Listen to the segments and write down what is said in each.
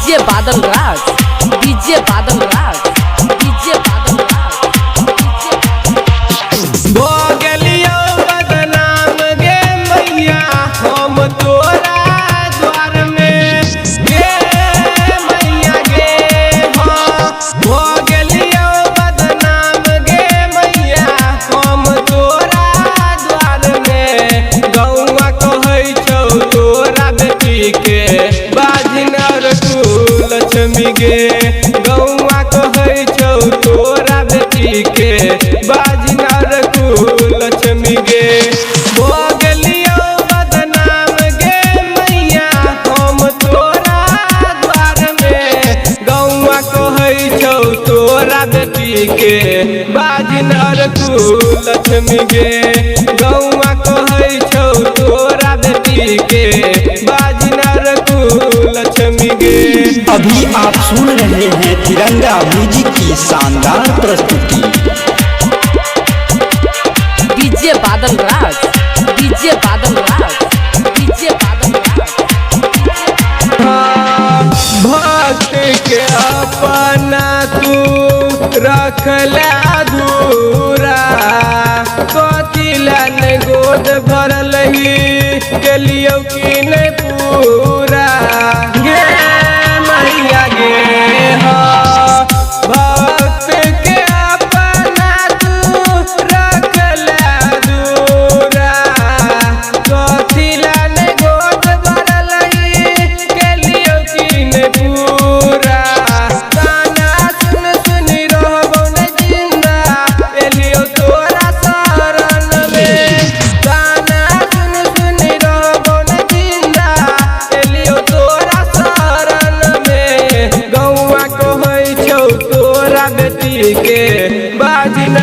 DJ बादल राज, DJ बादल राज, DJ बादल राज। भोगलियो बदनाम गे मैया हम तोरा द्वार में गे मैया गे हाँ। भोगलियो बदनाम गे मैया हम तोरा द्वार में। गौआ कहै छौ तोरा बेटी के बाजिन और लक्ष्मी गे। गौआ कहै छौ तोरा बेटी के बाजिन लक्ष्मी गे। भोगलियो बदनाम गे मैया हम तोरा द्वार में। गौआ कहै छौ तोरा बेटी के बाजिन लक्ष्मी गे। गौआ कहै छौ तोरा बेटी के बाजिन लक्ष्मी गे। अभी आप सुन रहे हैं तिरंगा म्यूजिक की शानदार प्रस्तुति। डीजे बादल राज, डीजे बादल राज, डीजे बादल राज। भक्त के अपना तू रखला अधूरा। कथिलन गोद भरल ही गेलियो कि नहीं पूरा गे मैया गे हाँ। भक्त के अपना तू रखला अधूरा। कथिलन गोद भरल ही गेलियो कि नहीं पूरा। गाना सुन सुन रहबो न जिंदा एलियो तोरा शरण में। गाना सुन सुन रहबो न जिंदा एलियो तोरा शरण में। गौआ कहै छौ तोरा बेटी के बाजिन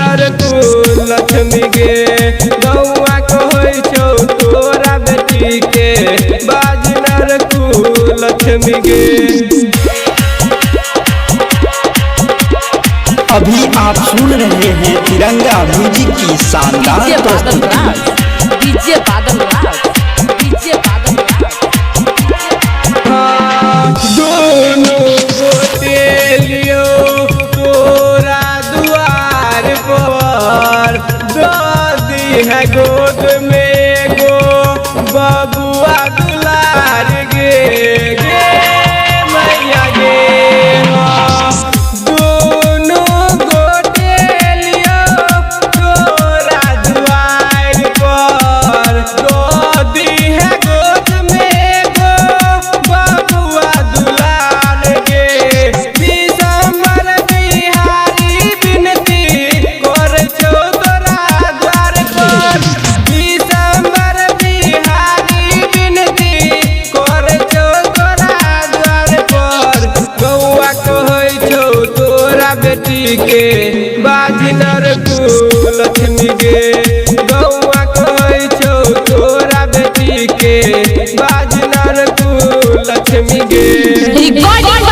लक्ष्मी गे। गौआ कहै छौ तोरा बेटी के बाजिन लक्ष्मी गे। अभी आप सुन रहे हैं तिरंगा म्यूजिक की शानदार डीजे बादल प्रस्तुति। राज, डीजे बादल राज, डीजे बादल राज। दोनों गोटेलियो तोरा द्वार पर। दादी है गोद में गो बबुआ दुलार गे गे मैया गे हाँ। दोनों गोटेलियो तोरा द्वार पर। दादी है गोद में गो बबुआ दुलार गे। दिसंबर बिहारी बिनती कर छौ तोरा द्वार पर। दिसंबर बिहारी बिनती कर छौ तोरा द्वार पर। गौआ कहै छौ तोरा बेटी के बाजिन लक्ष्मी गे। गौआ कहै छौ तोरा बेटी के बाजिन लक्ष्मी गे। रिकॉर्डिंग